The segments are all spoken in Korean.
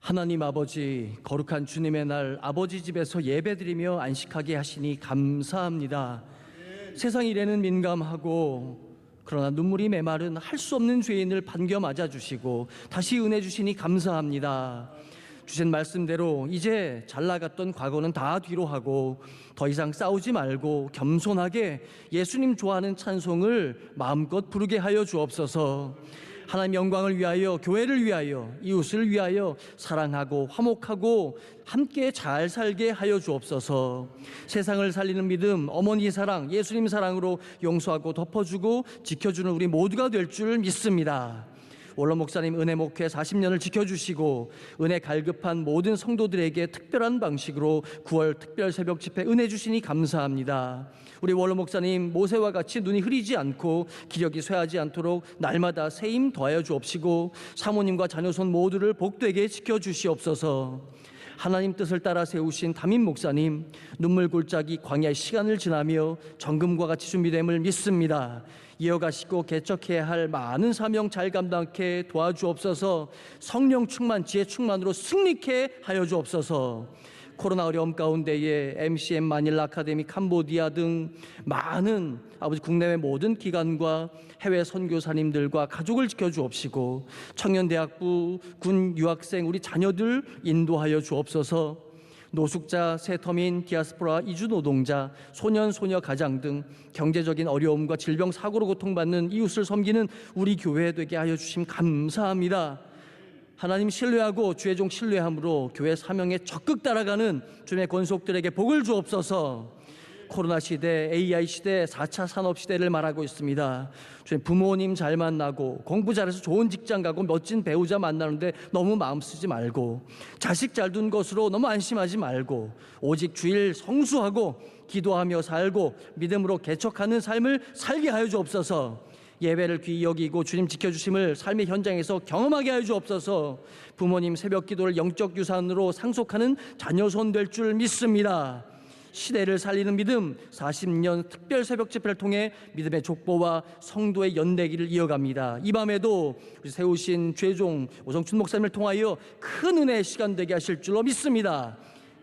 하나님 아버지, 거룩한 주님의 날 아버지 집에서 예배드리며 안식하게 하시니 감사합니다. 세상 일에는 민감하고 그러나 눈물이 메마른 할 수 없는 죄인을 반겨 맞아주시고 다시 은혜 주시니 감사합니다. 주신 말씀대로 이제 잘 나갔던 과거는 다 뒤로 하고 더 이상 싸우지 말고 겸손하게 예수님 좋아하는 찬송을 마음껏 부르게 하여 주옵소서. 하나님 영광을 위하여, 교회를 위하여, 이웃을 위하여 사랑하고 화목하고 함께 잘 살게 하여 주옵소서. 세상을 살리는 믿음, 어머니 사랑, 예수님 사랑으로 용서하고 덮어주고 지켜주는 우리 모두가 될 줄 믿습니다. 원로 목사님 은혜 목회 40년을 지켜주시고 은혜 갈급한 모든 성도들에게 특별한 방식으로 9월 특별 새벽 집회 은혜 주시니 감사합니다. 우리 원로 목사님 모세와 같이 눈이 흐리지 않고 기력이 쇠하지 않도록 날마다 새 힘 더하여 주옵시고 사모님과 자녀손 모두를 복되게 지켜주시옵소서. 하나님 뜻을 따라 세우신 담임 목사님 눈물 골짜기 광야의 시간을 지나며 정금과 같이 준비됨을 믿습니다. 이어가시고 개척해야 할 많은 사명 잘 감당케 도와주옵소서. 성령 충만, 지혜 충만으로 승리케 하여 주옵소서. 코로나 어려움 가운데에 MCM 마닐라 아카데미 캄보디아 등 많은 아버지 국내외 모든 기관과 해외 선교사님들과 가족을 지켜주옵시고 청년대학부, 군 유학생 우리 자녀들 인도하여 주옵소서. 노숙자, 세터민, 디아스포라, 이주노동자, 소년, 소녀, 가장 등 경제적인 어려움과 질병, 사고로 고통받는 이웃을 섬기는 우리 교회 되게 하여 주심 감사합니다. 하나님 신뢰하고 주의 종 신뢰함으로 교회 사명에 적극 따라가는 주님의 권속들에게 복을 주옵소서. 코로나 시대, AI 시대, 4차 산업 시대를 말하고 있습니다. 주님 부모님 잘 만나고 공부 잘해서 좋은 직장 가고 멋진 배우자 만나는데 너무 마음 쓰지 말고 자식 잘 둔 것으로 너무 안심하지 말고 오직 주일 성수하고 기도하며 살고 믿음으로 개척하는 삶을 살게 하여 주옵소서. 예배를 귀히 여기고 주님 지켜주심을 삶의 현장에서 경험하게 하여 주옵소서. 부모님 새벽 기도를 영적 유산으로 상속하는 자녀손 될 줄 믿습니다. 시대를 살리는 믿음 40년 특별 새벽 집회를 통해 믿음의 족보와 성도의 연대기를 이어갑니다. 이 밤에도 우리 세우신 죄종 오성춘 목사님을 통하여 큰 은혜의 시간 되게 하실 줄로 믿습니다.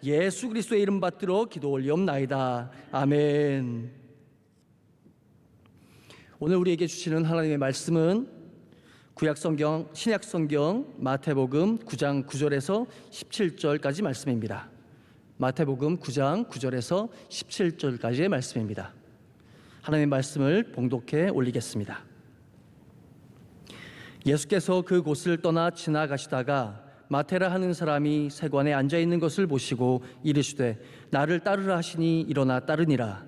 예수 그리스도의 이름 받들어 기도 올리옵나이다. 아멘. 오늘 우리에게 주시는 하나님의 말씀은 구약성경, 신약성경 마태복음 9장 9절에서 17절까지 말씀입니다. 마태복음 9장 9절에서 17절까지의 말씀입니다. 하나님의 말씀을 봉독해 올리겠습니다. 예수께서 그 곳을 떠나 지나가시다가 마태라 하는 사람이 세관에 앉아있는 것을 보시고 이르시되 나를 따르라 하시니 일어나 따르니라.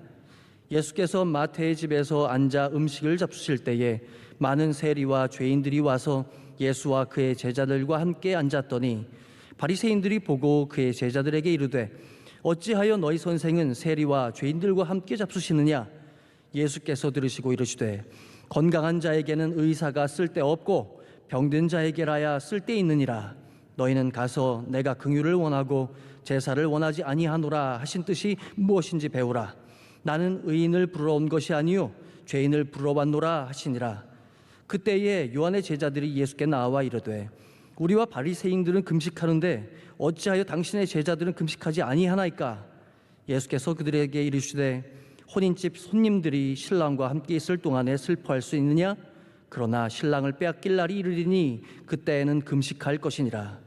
예수께서 마태의 집에서 앉아 음식을 잡수실 때에 많은 세리와 죄인들이 와서 예수와 그의 제자들과 함께 앉았더니 바리새인들이 보고 그의 제자들에게 이르되 어찌하여 너희 선생은 세리와 죄인들과 함께 잡수시느냐? 예수께서 들으시고 이르시되 건강한 자에게는 의사가 쓸데없고 병든 자에게라야 쓸데있느니라. 너희는 가서 내가 긍휼을 원하고 제사를 원하지 아니하노라 하신 뜻이 무엇인지 배우라. 나는 의인을 부르러 온 것이 아니요 죄인을 부르러 왔노라 하시니라. 그때에 요한의 제자들이 예수께 나와 이르되 우리와 바리새인들은 금식하는데 어찌하여 당신의 제자들은 금식하지 아니하나이까? 예수께서 그들에게 이르시되 혼인집 손님들이 신랑과 함께 있을 동안에 슬퍼할 수 있느냐? 그러나 신랑을 빼앗길 날이 이르리니 그때에는 금식할 것이니라.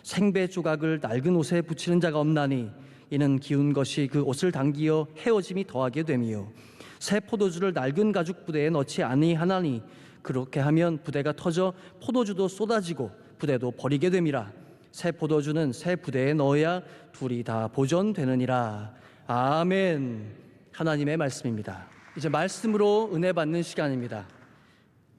생배 조각을 낡은 옷에 붙이는 자가 없나니 이는 기운 것이 그 옷을 당기어 헤어짐이 더하게 됨이요 새 포도주를 낡은 가죽 부대에 넣지 아니하나니 그렇게 하면 부대가 터져 포도주도 쏟아지고 부대도 버리게 됨이라. 새 포도주는 새 부대에 넣어야 둘이 다 보존되느니라. 아멘. 하나님의 말씀입니다. 이제 말씀으로 은혜 받는 시간입니다.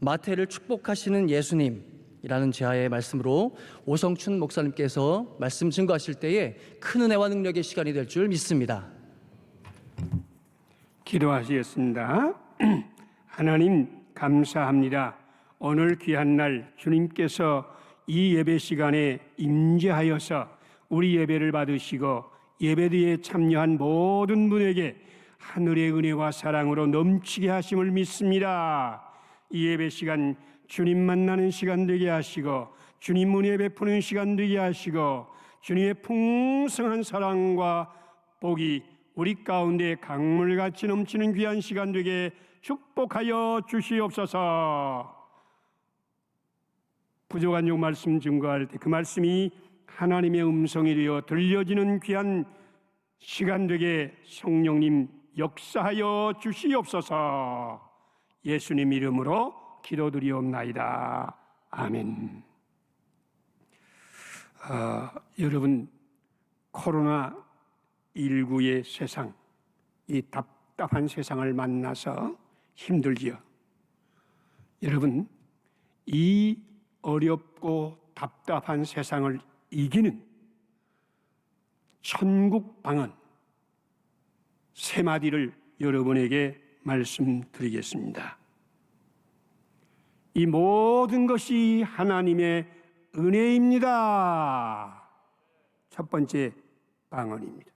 마태를 축복하시는 예수님이라는 제하의 말씀으로 오성춘 목사님께서 말씀 증거하실 때에 큰 은혜와 능력의 시간이 될 줄 믿습니다. 기도하시겠습니다. 하나님 감사합니다. 오늘 귀한 날 주님께서 이 예배 시간에 임재하여서 우리 예배를 받으시고 예배 뒤에 참여한 모든 분에게 하늘의 은혜와 사랑으로 넘치게 하심을 믿습니다. 이 예배 시간 주님 만나는 시간 되게 하시고 주님 은혜 베푸는 시간 되게 하시고 주님의 풍성한 사랑과 복이 우리 가운데 강물같이 넘치는 귀한 시간 되게 축복하여 주시옵소서. 부족한 요 말씀 증거할 때 그 말씀이 하나님의 음성이 되어 들려지는 귀한 시간 되게 성령님 역사하여 주시옵소서. 예수님 이름으로 기도드리옵나이다. 아멘. 여러분, 코로나19의 세상, 이 답답한 세상을 만나서 힘들지요. 여러분, 이 어렵고 답답한 세상을 이기는 천국 방언 세 마디를 여러분에게 말씀드리겠습니다. 이 모든 것이 하나님의 은혜입니다. 첫 번째 방언입니다.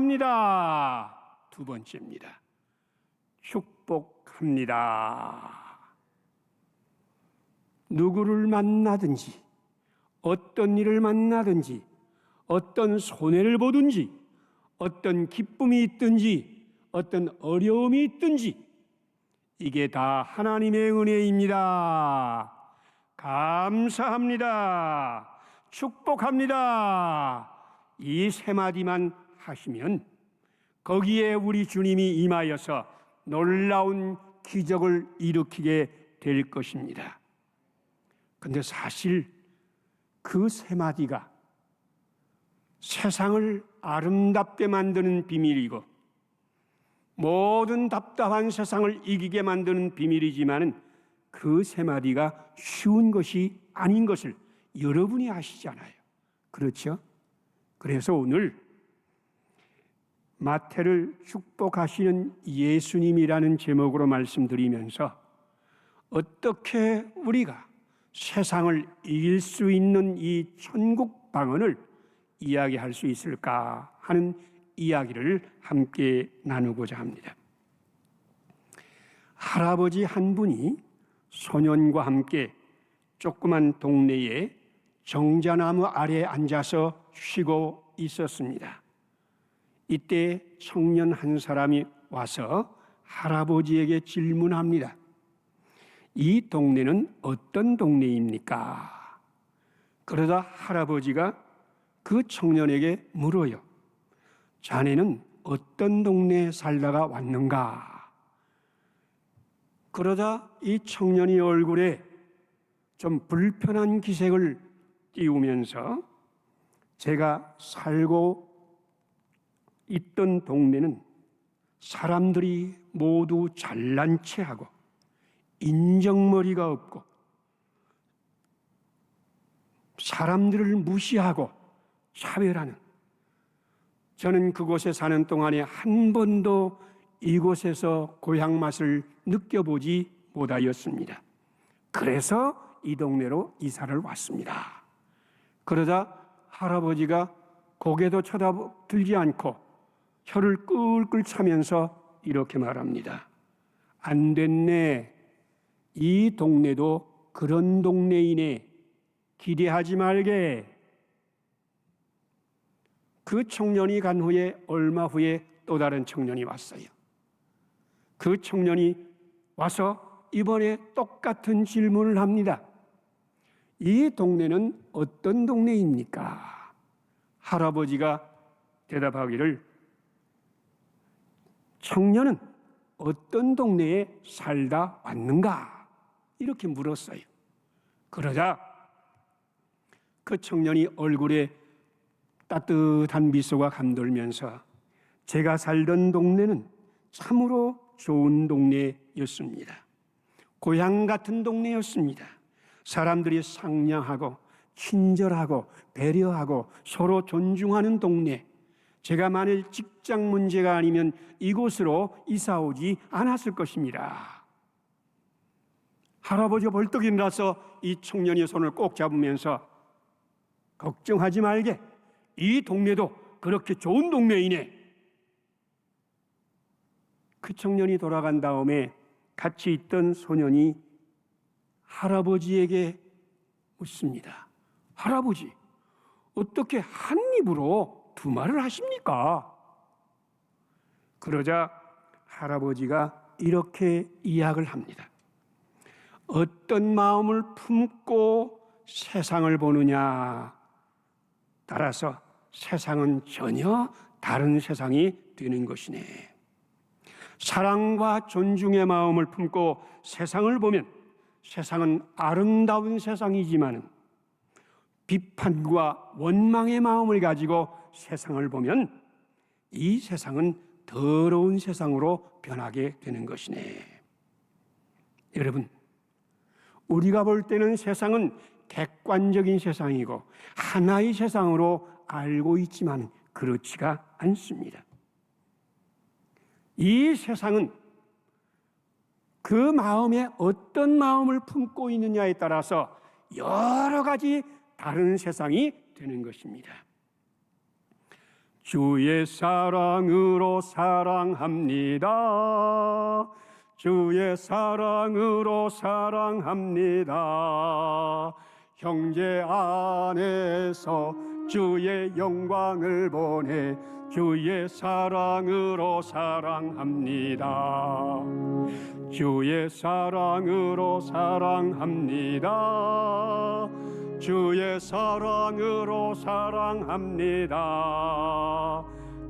감사합니다. 두 번째입니다. 축복합니다. 누구를 만나든지 어떤 일을 만나든지 어떤 손해를 보든지 어떤 기쁨이 있든지 어떤 어려움이 있든지 이게 다 하나님의 은혜입니다. 감사합니다. 축복합니다. 이 세 마디만 하시면 거기에 우리 주님이 임하여서 놀라운 기적을 일으키게 될 것입니다. 그런데 사실 그 세 마디가 세상을 아름답게 만드는 비밀이고 모든 답답한 세상을 이기게 만드는 비밀이지만은 그 세 마디가 쉬운 것이 아닌 것을 여러분이 아시잖아요. 그렇죠? 그래서 오늘 마태를 축복하시는 예수님이라는 제목으로 말씀드리면서 어떻게 우리가 세상을 이길 수 있는 이 천국 방언을 이야기할 수 있을까 하는 이야기를 함께 나누고자 합니다. 할아버지 한 분이 소년과 함께 조그만 동네에 정자나무 아래에 앉아서 쉬고 있었습니다. 이때 청년 한 사람이 와서 할아버지에게 질문합니다. 이 동네는 어떤 동네입니까? 그러다 할아버지가 그 청년에게 물어요. 자네는 어떤 동네에 살다가 왔는가? 그러다 이 청년이 얼굴에 좀 불편한 기색을 띄우면서 제가 살고 있던 동네는 사람들이 모두 잘난 체하고 인정머리가 없고 사람들을 무시하고 차별하는, 저는 그곳에 사는 동안에 한 번도 이곳에서 고향 맛을 느껴보지 못하였습니다. 그래서 이 동네로 이사를 왔습니다. 그러자 할아버지가 고개도 쳐다들지 않고 혀를 끌끌 차면서 이렇게 말합니다. 안 됐네. 이 동네도 그런 동네이네. 기대하지 말게. 그 청년이 간 후에 얼마 후에 또 다른 청년이 왔어요. 그 청년이 와서 이번에 똑같은 질문을 합니다. 이 동네는 어떤 동네입니까? 할아버지가 대답하기를 청년은 어떤 동네에 살다 왔는가? 이렇게 물었어요. 그러자 그 청년이 얼굴에 따뜻한 미소가 감돌면서 제가 살던 동네는 참으로 좋은 동네였습니다. 고향 같은 동네였습니다. 사람들이 상냥하고 친절하고 배려하고 서로 존중하는 동네. 제가 만일 직장 문제가 아니면 이곳으로 이사 오지 않았을 것입니다. 할아버지가 벌떡 일어나서 이 청년의 손을 꼭 잡으면서 걱정하지 말게. 이 동네도 그렇게 좋은 동네이네. 그 청년이 돌아간 다음에 같이 있던 소년이 할아버지에게 묻습니다. 할아버지, 어떻게 한 입으로 두 말을 하십니까? 그러자 할아버지가 이렇게 이야기를 합니다. 어떤 마음을 품고 세상을 보느냐 따라서 세상은 전혀 다른 세상이 되는 것이네. 사랑과 존중의 마음을 품고 세상을 보면 세상은 아름다운 세상이지만 비판과 원망의 마음을 가지고 세상을 보면 이 세상은 더러운 세상으로 변하게 되는 것이네. 여러분, 우리가 볼 때는 세상은 객관적인 세상이고 하나의 세상으로 알고 있지만 그렇지가 않습니다. 이 세상은 그 마음에 어떤 마음을 품고 있느냐에 따라서 여러 가지 다른 세상이 되는 것입니다. 주의 사랑으로 사랑합니다. 주의 사랑으로 사랑합니다. 형제 안에서 주의 영광을 보내 주의 사랑으로 사랑합니다. 주의 사랑으로 사랑합니다. 주의 사랑으로 사랑합니다.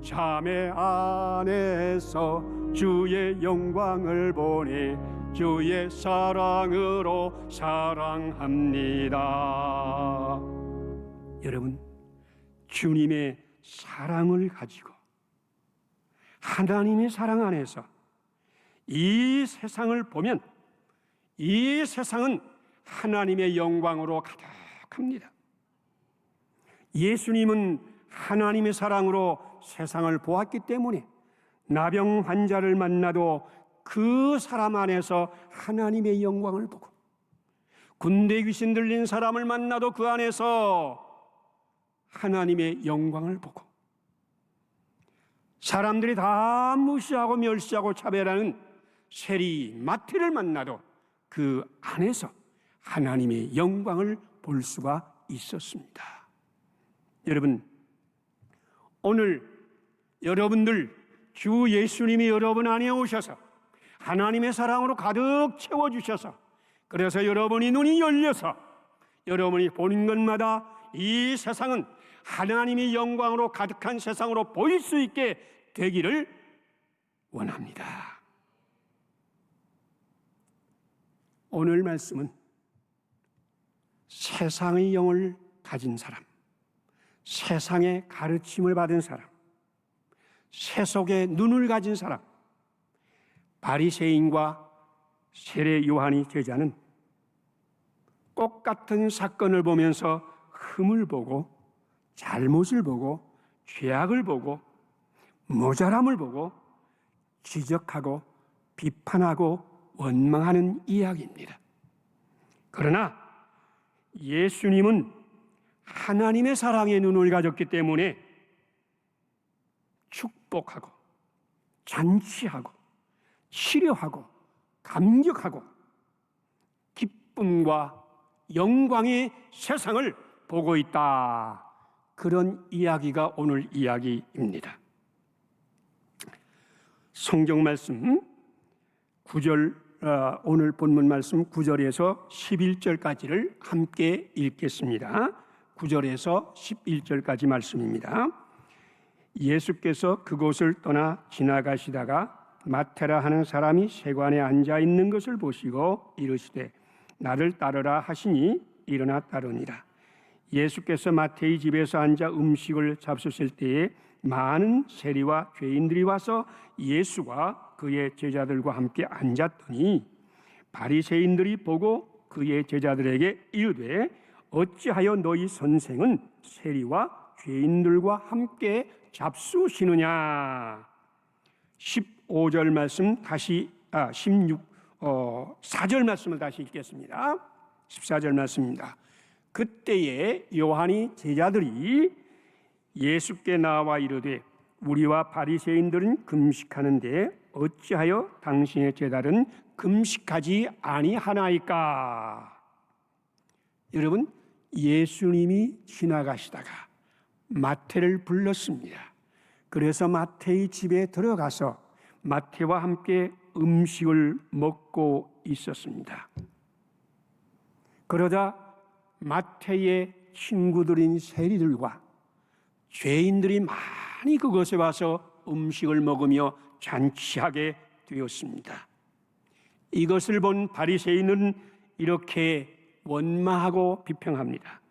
자매 안에서 주의 영광을 보내 주의 사랑으로 사랑합니다. 여러분, 주님의 사랑을 가지고 하나님의 사랑 안에서 이 세상을 보면 이 세상은 하나님의 영광으로 가득합니다. 예수님은 하나님의 사랑으로 세상을 보았기 때문에 나병 환자를 만나도 그 사람 안에서 하나님의 영광을 보고 군대 귀신 들린 사람을 만나도 그 안에서 하나님의 영광을 보고 사람들이 다 무시하고 멸시하고 차별하는 세리 마태를 만나도 그 안에서 하나님의 영광을 볼 수가 있었습니다. 여러분, 오늘 여러분들 주 예수님이 여러분 안에 오셔서 하나님의 사랑으로 가득 채워주셔서 그래서 여러분이 눈이 열려서 여러분이 보는 것마다 이 세상은 하나님의 영광으로 가득한 세상으로 보일 수 있게 되기를 원합니다. 오늘 말씀은 세상의 영을 가진 사람, 세상의 가르침을 받은 사람, 세속의 눈을 가진 사람, 바리새인과 세례 요한의 제자는 똑같은 사건을 보면서 흠을 보고 잘못을 보고 죄악을 보고 모자람을 보고 지적하고 비판하고 원망하는 이야기입니다. 그러나 예수님은 하나님의 사랑의 눈을 가졌기 때문에 축복하고 잔치하고 치료하고 감격하고 기쁨과 영광의 세상을 보고 있다. 그런 이야기가 오늘 이야기입니다. 성경 말씀 9절, 오늘 본문 말씀 9절에서 11절까지를 함께 읽겠습니다. 9절에서 11절까지 말씀입니다. 예수께서 그곳을 떠나 지나가시다가 마태라 하는 사람이 세관에 앉아 있는 것을 보시고 이르시되 나를 따르라 하시니 일어나 따르니라. 예수께서 마태의 집에서 앉아 음식을 잡수실 때에 많은 세리와 죄인들이 와서 예수와 그의 제자들과 함께 앉았더니 바리새인들이 보고 그의 제자들에게 이르되 어찌하여 너희 선생은 세리와 죄인들과 함께 잡수시느냐. 15절 말씀 다시 4절 말씀을 다시 읽겠습니다. 14절 말씀입니다. 그때에 요한이 제자들이 예수께 나와 이르되 우리와 바리새인들은 금식하는데 어찌하여 당신의 제자들은 금식하지 아니하나이까. 여러분, 예수님이 지나가시다가 마태를 불렀습니다. 그래서 마태의 집에 들어가서 마태와 함께 음식을 먹고 있었습니다. 그러자 마태의 친구들인 세리들과 죄인들이 많이 그곳에 와서 음식을 먹으며 잔치하게 되었습니다. 이것을 본 바리새인은 이렇게 원망하고 비평합니다.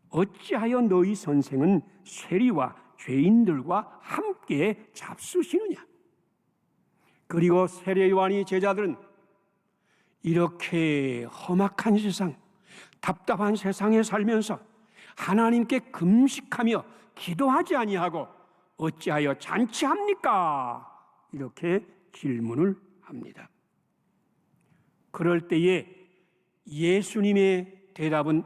어찌하여 너희 선생은 세리와 죄인들과 함께 잡수시느냐? 그리고 세례 요한의 제자들은 이렇게 험악한 세상, 답답한 세상에 살면서 하나님께 금식하며 기도하지 아니하고 어찌하여 잔치합니까? 이렇게 질문을 합니다. 그럴 때에 예수님의 대답은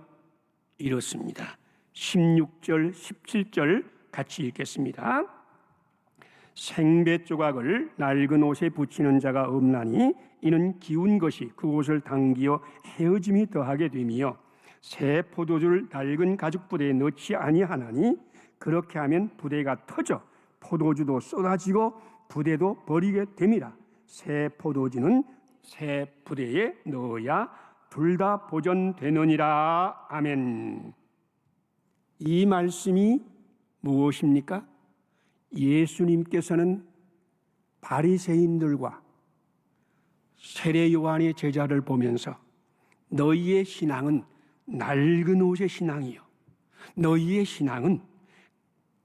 이렇습니다. 16절, 17절 같이 읽겠습니다. 생배 조각을 낡은 옷에 붙이는 자가 없나니 이는 기운 것이 그 옷을 당기어 헤어짐이 더하게 되며 새 포도주를 낡은 가죽 부대에 넣지 아니하나니 그렇게 하면 부대가 터져 포도주도 쏟아지고 부대도 버리게 됨이라. 새 포도주는 새 부대에 넣어야 둘 다 보존되느니라. 아멘. 이 말씀이 무엇입니까? 예수님께서는 바리새인들과 세례 요한의 제자를 보면서 너희의 신앙은 낡은 옷의 신앙이요, 너희의 신앙은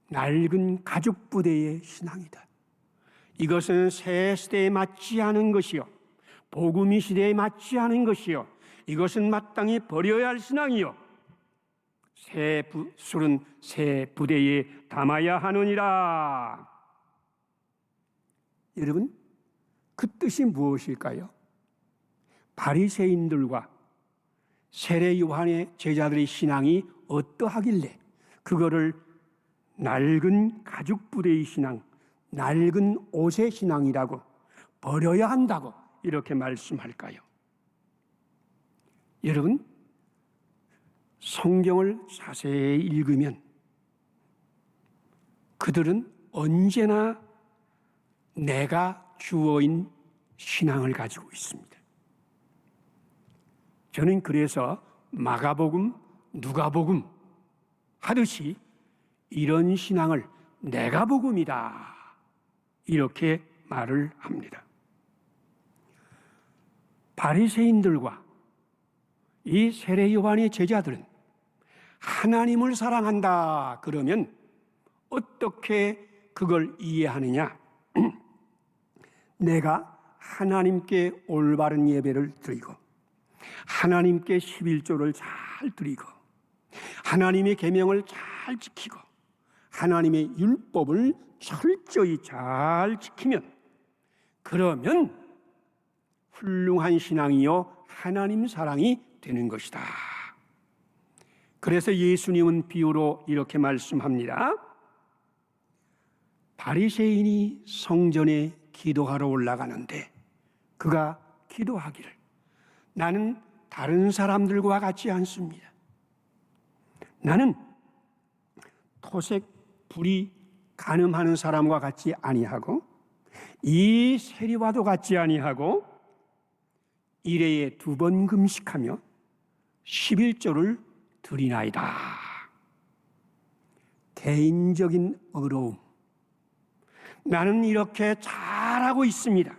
낡은 가죽 부대의 신앙이다. 이것은 새 시대에 맞지 않은 것이요, 복음의 시대에 맞지 않은 것이요, 이것은 마땅히 버려야 할 신앙이요, 술은 새 부대에 담아야 하느니라. 여러분, 그 뜻이 무엇일까요? 바리새인들과 세례 요한의 제자들의 신앙이 어떠하길래 그거를 낡은 가죽 부대의 신앙, 낡은 옷의 신앙이라고 버려야 한다고 이렇게 말씀할까요? 여러분, 성경을 자세히 읽으면 그들은 언제나 내가 주어인 신앙을 가지고 있습니다. 저는 그래서 마가복음, 누가복음 하듯이 이런 신앙을 내가 복음이다 이렇게 말을 합니다. 바리새인들과 이 세례 요한의 제자들은 하나님을 사랑한다 그러면 어떻게 그걸 이해하느냐? 내가 하나님께 올바른 예배를 드리고 하나님께 11조를 잘 드리고 하나님의 계명을 잘 지키고 하나님의 율법을 철저히 잘 지키면 그러면 훌륭한 신앙이요 하나님 사랑이 되는 것이다. 그래서 예수님은 비유로 이렇게 말씀합니다. 바리새인이 성전에 기도하러 올라가는데 그가 기도하기를 나는 다른 사람들과 같지 않습니다. 나는 토색 불이 간음하는 사람과 같지 아니하고 이 세리와도 같지 아니하고 일회에 2번 금식하며 11조를 드리나이다. 개인적인 의로움. 나는 이렇게 잘하고 있습니다.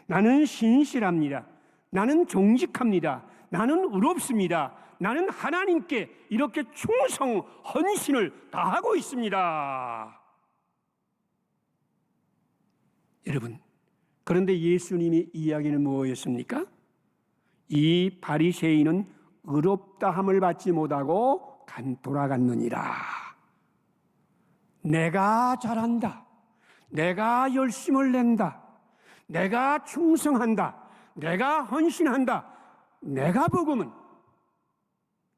나는 신실합니다. 나는 정직합니다. 나는 의롭습니다. 나는 하나님께 이렇게 충성, 헌신을 다하고 있습니다. 여러분, 그런데 예수님이 이야기는 무엇이었습니까? 이 바리새인은 의롭다함을 받지 못하고 돌아갔느니라. 내가 잘한다. 내가 열심을 낸다. 내가 충성한다. 내가 헌신한다. 내가 복음은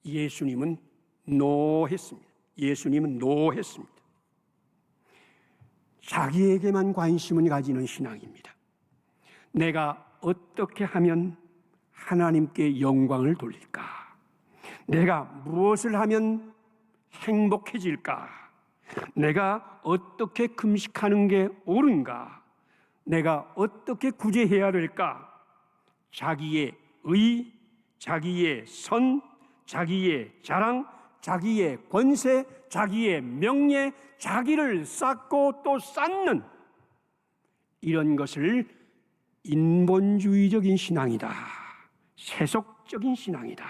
예수님은 노했습니다. 예수님은 노했습니다. 자기에게만 관심을 가지는 신앙입니다. 내가 어떻게 하면 하나님께 영광을 돌릴까? 내가 무엇을 하면 행복해질까? 내가 어떻게 금식하는 게 옳은가? 내가 어떻게 구제해야 될까? 자기의 의, 자기의 선, 자기의 자랑, 자기의 권세, 자기의 명예, 자기를 쌓고 또 쌓는 이런 것을 인본주의적인 신앙이다, 세속적인 신앙이다,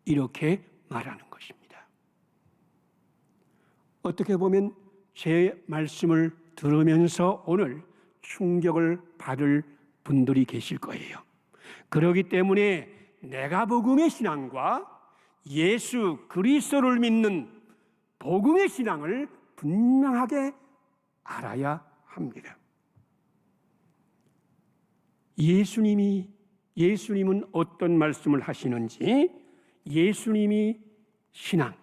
이렇게 말하는 것입니다. 어떻게 보면 제 말씀을 들으면서 오늘 충격을 받을 분들이 계실 거예요. 그렇기 때문에 내가 복음의 신앙과 예수 그리스도를 믿는 복음의 신앙을 분명하게 알아야 합니다. 예수님은 어떤 말씀을 하시는지, 예수님이 신앙,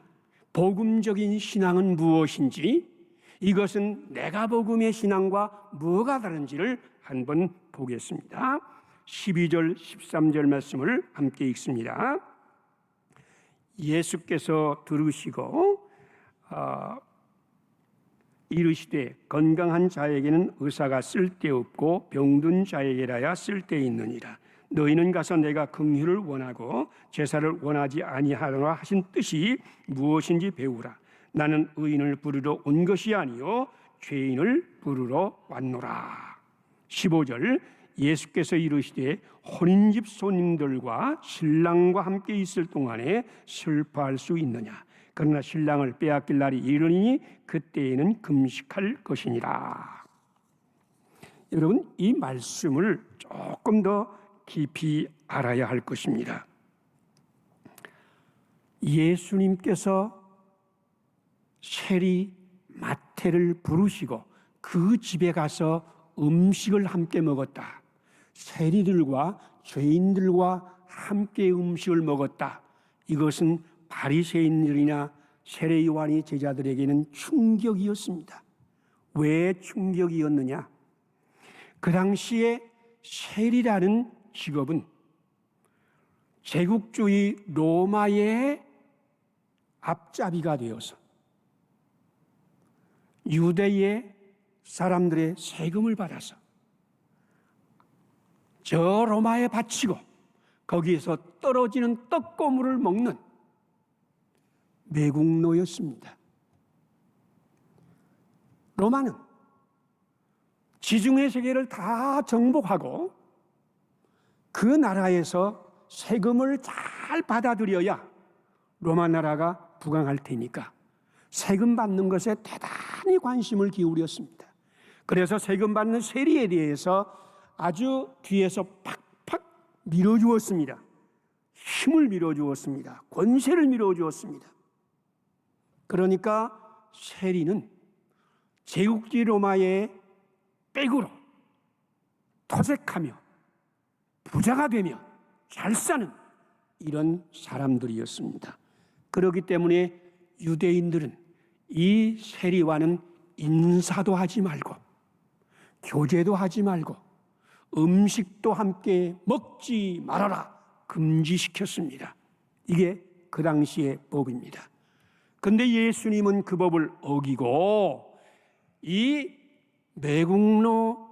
복음적인 신앙은 무엇인지, 이것은 내가 복음의 신앙과 뭐가 다른지를 한번 보겠습니다. 12절, 13절 말씀을 함께 읽습니다. 예수께서 들으시고 이르시되 건강한 자에게는 의사가 쓸데없고 병든 자에게라야 쓸데있느니라. 너희는 가서 내가 긍휼을 원하고 제사를 원하지 아니하노라 하신 뜻이 무엇인지 배우라. 나는 의인을 부르러 온 것이 아니요 죄인을 부르러 왔노라. 15절 예수께서 이르시되 혼인집 손님들과 신랑과 함께 있을 동안에 슬퍼할 수 있느냐. 그러나 신랑을 빼앗길 날이 이르니 그때에는 금식할 것이니라. 여러분, 이 말씀을 조금 더 깊이 알아야 할 것입니다. 예수님께서 세리 마태를 부르시고 그 집에 가서 음식을 함께 먹었다. 세리들과 죄인들과 함께 음식을 먹었다. 이것은 바리새인들이나 세례 요한의 제자들에게는 충격이었습니다. 왜 충격이었느냐? 그 당시에 세리라는 직업은 제국주의 로마의 앞잡이가 되어서 유대의 사람들의 세금을 받아서 저 로마에 바치고 거기에서 떨어지는 떡고물을 먹는 매국노였습니다. 로마는 지중해 세계를 다 정복하고 그 나라에서 세금을 잘 받아들여야 로마 나라가 부강할 테니까 세금 받는 것에 대단히 관심을 기울였습니다. 그래서 세금 받는 세리에 대해서 아주 뒤에서 팍팍 밀어주었습니다. 힘을 밀어주었습니다. 권세를 밀어주었습니다. 그러니까 세리는 제국주의 로마의 백으로 토색하며 부자가 되며 잘 사는 이런 사람들이었습니다. 그렇기 때문에 유대인들은 이 세리와는 인사도 하지 말고 교제도 하지 말고 음식도 함께 먹지 말아라 금지시켰습니다. 이게 그 당시의 법입니다. 그런데 예수님은 그 법을 어기고 이 매국노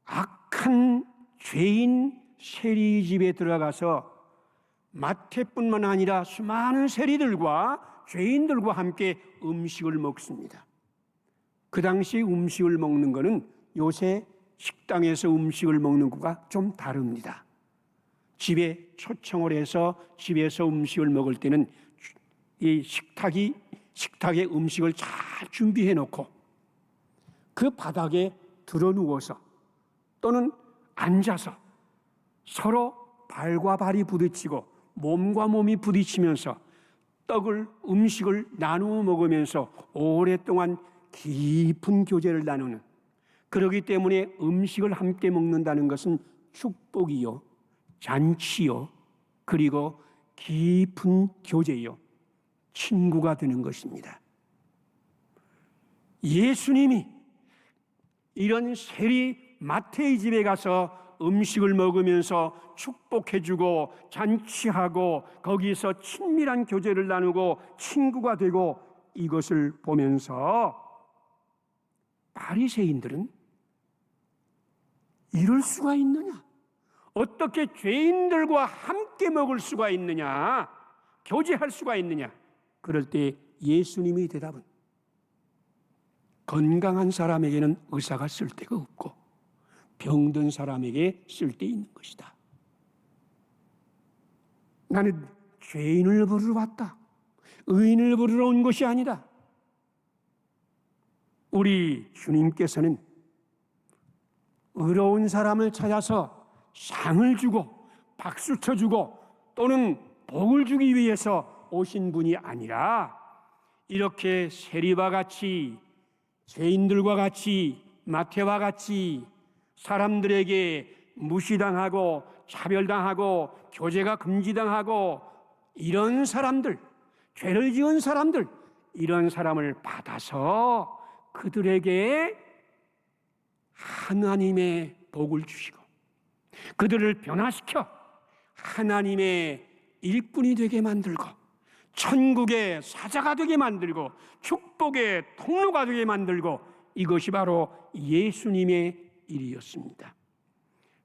악한 죄인 세리 집에 들어가서 마태뿐만 아니라 수많은 세리들과 죄인들과 함께 음식을 먹습니다. 그 당시 음식을 먹는 것은 요새 식당에서 음식을 먹는 것과 좀 다릅니다. 집에 초청을 해서 집에서 음식을 먹을 때는 이 식탁에 음식을 잘 준비해 놓고 그 바닥에 들어 누워서 또는 앉아서 서로 발과 발이 부딪히고 몸과 몸이 부딪히면서 음식을 나누어 먹으면서 오랫동안 깊은 교제를 나누는, 그렇기 때문에 음식을 함께 먹는다는 것은 축복이요, 잔치요, 그리고 깊은 교제요, 친구가 되는 것입니다. 예수님이 이런 세리 마태의 집에 가서 음식을 먹으면서 축복해주고 잔치하고 거기서 친밀한 교제를 나누고 친구가 되고 이것을 보면서 바리새인들은 이럴 수가 있느냐? 어떻게 죄인들과 함께 먹을 수가 있느냐? 교제할 수가 있느냐? 그럴 때 예수님의 대답은 건강한 사람에게는 의사가 쓸데가 없고 병든 사람에게 쓸데 있는 것이다. 나는 죄인을 부르러 왔다. 의인을 부르러 온 것이 아니다. 우리 주님께서는 의로운 사람을 찾아서 상을 주고 박수 쳐주고 또는 복을 주기 위해서 오신 분이 아니라 이렇게 세리와 같이 죄인들과 같이 마태와 같이 사람들에게 무시당하고 차별당하고 교제가 금지당하고 이런 사람들, 죄를 지은 사람들, 이런 사람을 받아서 그들에게 하나님의 복을 주시고 그들을 변화시켜 하나님의 일꾼이 되게 만들고 천국의 사자가 되게 만들고 축복의 통로가 되게 만들고 이것이 바로 예수님의 일이었습니다.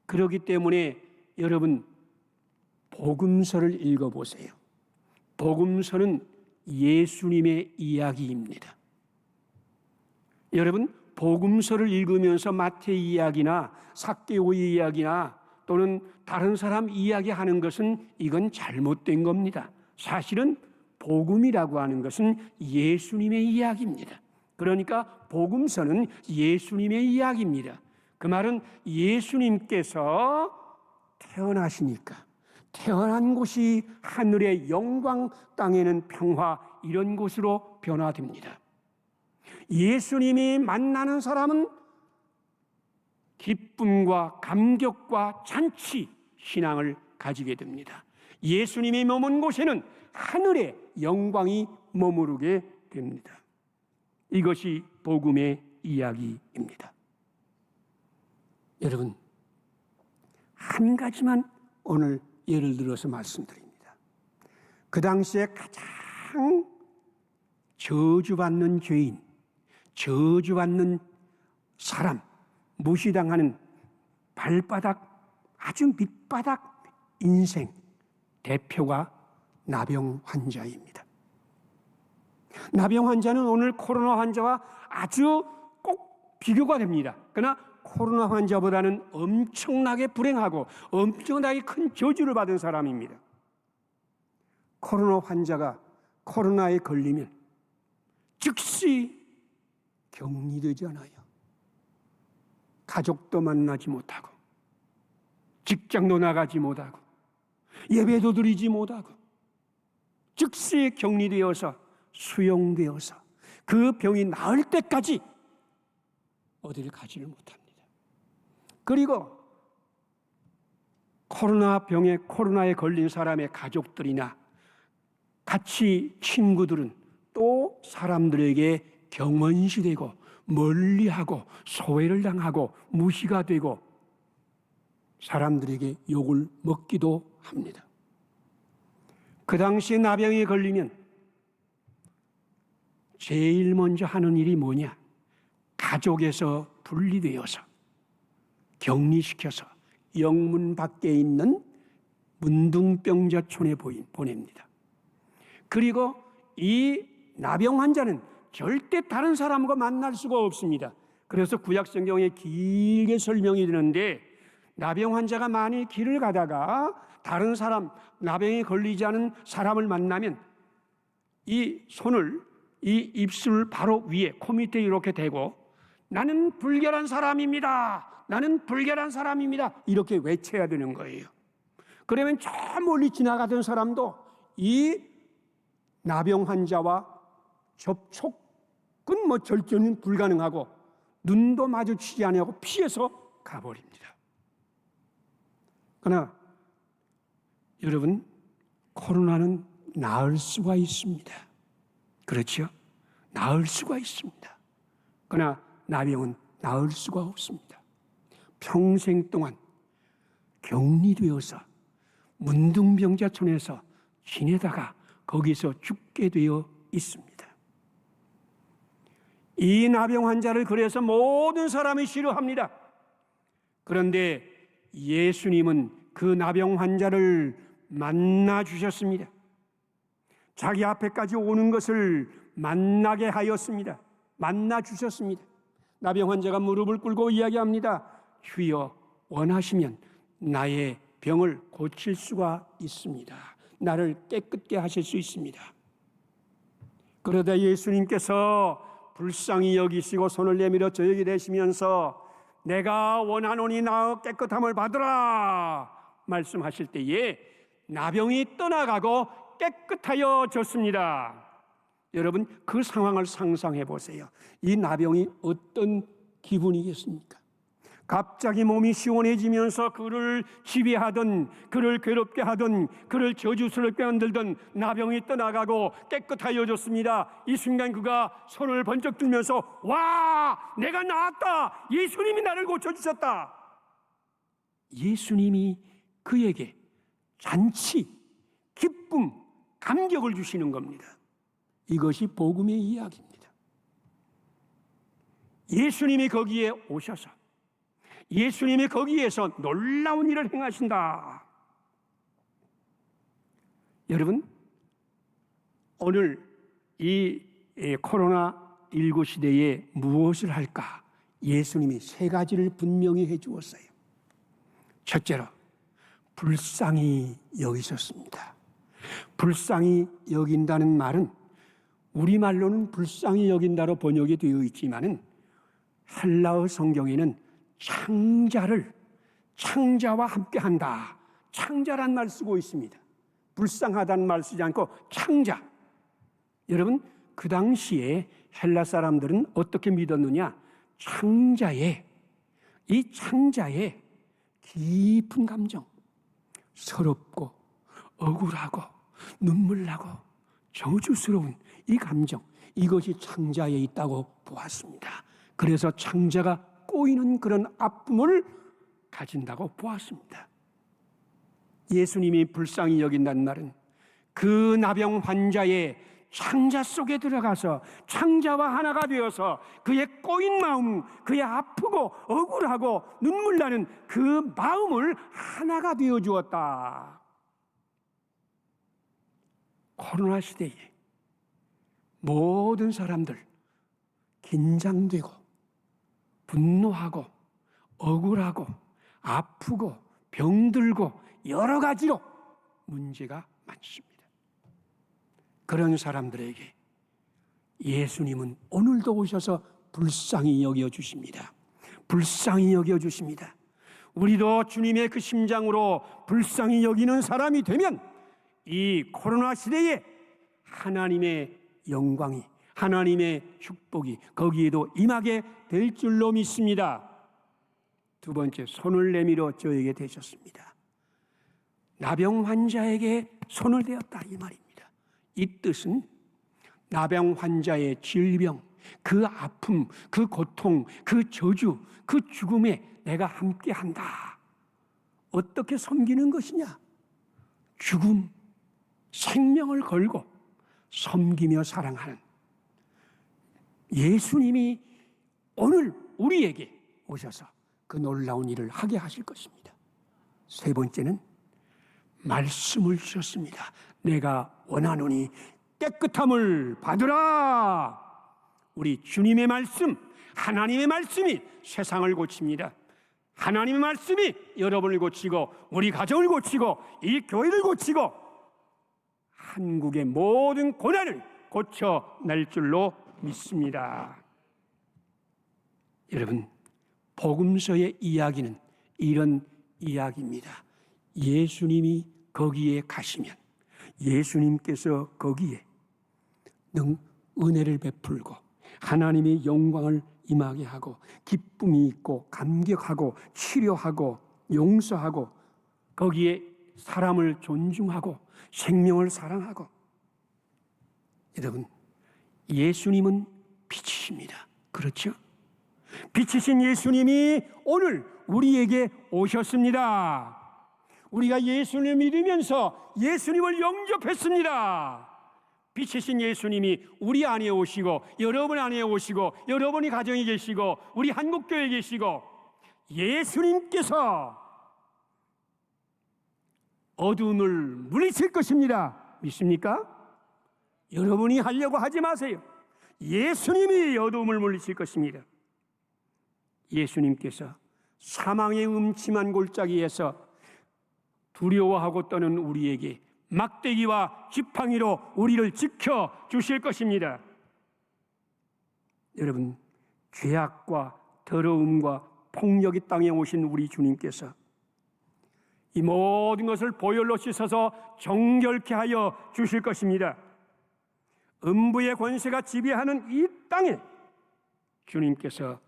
그렇기 때문에 여러분 복음서를 읽어보세요. 복음서는 예수님의 이야기입니다. 여러분 복음서를 읽으면서 마태 이야기나 삭개오의 이야기나 또는 다른 사람 이야기하는 것은 이건 잘못된 겁니다. 사실은 복음이라고 하는 것은 예수님의 이야기입니다. 그러니까 복음서는 예수님의 이야기입니다. 그 말은 예수님께서 태어나시니까 태어난 곳이 하늘의 영광, 땅에는 평화, 이런 곳으로 변화됩니다. 예수님이 만나는 사람은 기쁨과 감격과 잔치, 신앙을 가지게 됩니다. 예수님이 머문 곳에는 하늘의 영광이 머무르게 됩니다. 이것이 복음의 이야기입니다. 여러분, 한 가지만 오늘 예를 들어서 말씀드립니다. 그 당시에 가장 저주받는 죄인, 저주받는 사람, 무시당하는 발바닥, 아주 밑바닥 인생 대표가 나병 환자입니다. 나병 환자는 오늘 코로나 환자와 아주 꼭 비교가 됩니다. 그러나 코로나 환자보다는 엄청나게 불행하고 엄청나게 큰 저주를 받은 사람입니다. 코로나 환자가 코로나에 걸리면 즉시 격리되잖아요. 가족도 만나지 못하고 직장도 나가지 못하고 예배도 드리지 못하고 즉시 격리되어서 수용되어서 그 병이 나을 때까지 어디를 가지를 못합니다. 그리고 코로나에 걸린 사람의 가족들이나 같이 친구들은 또 사람들에게 경원시되고 멀리하고 소외를 당하고 무시가 되고 사람들에게 욕을 먹기도 합니다. 그 당시에 나병에 걸리면 제일 먼저 하는 일이 뭐냐? 가족에서 분리되어서 격리시켜서 영문 밖에 있는 문둥병자촌에 보냅니다. 그리고 이 나병 환자는 절대 다른 사람과 만날 수가 없습니다. 그래서 구약성경에 길게 설명이 되는데 나병 환자가 만일 길을 가다가 다른 사람, 나병에 걸리지 않은 사람을 만나면 이 손을 이 입술 바로 위에 코 밑에 이렇게 대고 나는 불결한 사람입니다. 나는 불결한 사람입니다. 이렇게 외쳐야 되는 거예요. 그러면 저 멀리 지나가던 사람도 이 나병 환자와 접촉은 절대는 불가능하고 눈도 마주치지 않고 피해서 가버립니다. 그러나 여러분, 코로나는 나을 수가 있습니다. 그렇죠? 나을 수가 있습니다. 그러나 나병은 나을 수가 없습니다. 평생 동안 격리되어서 문둥병자촌에서 지내다가 거기서 죽게 되어 있습니다. 이 나병 환자를 그래서 모든 사람이 싫어합니다. 그런데 예수님은 그 나병 환자를 만나 주셨습니다. 자기 앞에까지 오는 것을 만나게 하였습니다. 만나 주셨습니다. 나병 환자가 무릎을 꿇고 이야기합니다. 주여, 원하시면 나의 병을 고칠 수가 있습니다. 나를 깨끗게 하실 수 있습니다. 그러다 예수님께서 불쌍히 여기시고 손을 내밀어 저에게 대시면서 내가 원하노니 나의 깨끗함을 받으라 말씀하실 때에 나병이 떠나가고 깨끗하여졌습니다. 여러분, 그 상황을 상상해 보세요. 이 나병이 어떤 기분이겠습니까? 갑자기 몸이 시원해지면서 그를 지배하던, 그를 괴롭게 하던, 그를 저주스럽게 만들던 나병이 떠나가고 깨끗하여졌습니다. 이 순간 그가 손을 번쩍 들면서 와, 내가 나았다. 예수님이 나를 고쳐주셨다. 예수님이 그에게 잔치, 기쁨, 감격을 주시는 겁니다. 이것이 복음의 이야기입니다. 예수님이 거기에 오셔서 예수님이 거기에서 놀라운 일을 행하신다. 여러분, 오늘 이 코로나19 시대에 무엇을 할까? 예수님이 세 가지를 분명히 해 주었어요. 첫째로 불쌍히 여기셨습니다. 불쌍히 여긴다는 말은 우리말로는 불쌍히 여긴다로 번역이 되어 있지만은 헬라어 성경에는 창자와 함께한다. 창자란 말 쓰고 있습니다. 불쌍하다는 말 쓰지 않고 창자. 여러분, 그 당시에 헬라 사람들은 어떻게 믿었느냐? 이 창자에 깊은 감정, 서럽고 억울하고 눈물나고 저주스러운 이 감정, 이것이 창자에 있다고 보았습니다. 그래서 창자가 꼬이는 그런 아픔을 가진다고 보았습니다. 예수님이 불쌍히 여긴다는 말은 그 나병 환자의 창자 속에 들어가서 창자와 하나가 되어서 그의 꼬인 마음, 그의 아프고 억울하고 눈물 나는 그 마음을 하나가 되어 주었다. 코로나 시대에 모든 사람들 긴장되고 분노하고 억울하고 아프고 병들고 여러 가지로 문제가 많습니다. 그런 사람들에게 예수님은 오늘도 오셔서 불쌍히 여겨주십니다. 불쌍히 여겨주십니다. 우리도 주님의 그 심장으로 불쌍히 여기는 사람이 되면 이 코로나 시대에 하나님의 영광이, 하나님의 축복이 거기에도 임하게 될 줄로 믿습니다. 두 번째, 손을 내밀어 저에게 대셨습니다. 나병 환자에게 손을 대었다 이 말입니다. 이 뜻은 나병 환자의 질병, 그 아픔, 그 고통, 그 저주, 그 죽음에 내가 함께한다. 어떻게 섬기는 것이냐? 죽음, 생명을 걸고 섬기며 사랑하는 예수님이 오늘 우리에게 오셔서 그 놀라운 일을 하게 하실 것입니다. 세 번째는 말씀을 주셨습니다. 내가 원하노니 깨끗함을 받으라. 우리 주님의 말씀, 하나님의 말씀이 세상을 고칩니다. 하나님의 말씀이 여러분을 고치고 우리 가정을 고치고 이 교회를 고치고 한국의 모든 고난을 고쳐낼 줄로 믿습니다. 여러분, 복음서의 이야기는 이런 이야기입니다. 예수님이 거기에 가시면 예수님께서 거기에 은혜를 베풀고 하나님의 영광을 임하게 하고 기쁨이 있고 감격하고 치료하고 용서하고 거기에 사람을 존중하고 생명을 사랑하고. 여러분, 예수님은 빛이십니다. 그렇죠? 빛이신 예수님이 오늘 우리에게 오셨습니다. 우리가 예수님을 믿으면서 예수님을 영접했습니다. 빛이신 예수님이 우리 안에 오시고 여러분 안에 오시고 여러분이 가정에 계시고 우리 한국교회에 계시고 예수님께서 어두움을 물리칠 것입니다. 믿습니까? 여러분이 하려고 하지 마세요. 예수님이 어두움을 물리칠 것입니다. 예수님께서 사망의 음침한 골짜기에서 두려워하고 떠는 우리에게 막대기와 지팡이로 우리를 지켜 주실 것입니다. 여러분, 죄악과 더러움과 폭력이 땅에 오신 우리 주님께서 이 모든 것을 보혈로 씻어서 정결케 하여 주실 것입니다. 음부의 권세가 지배하는 이 땅에 주님께서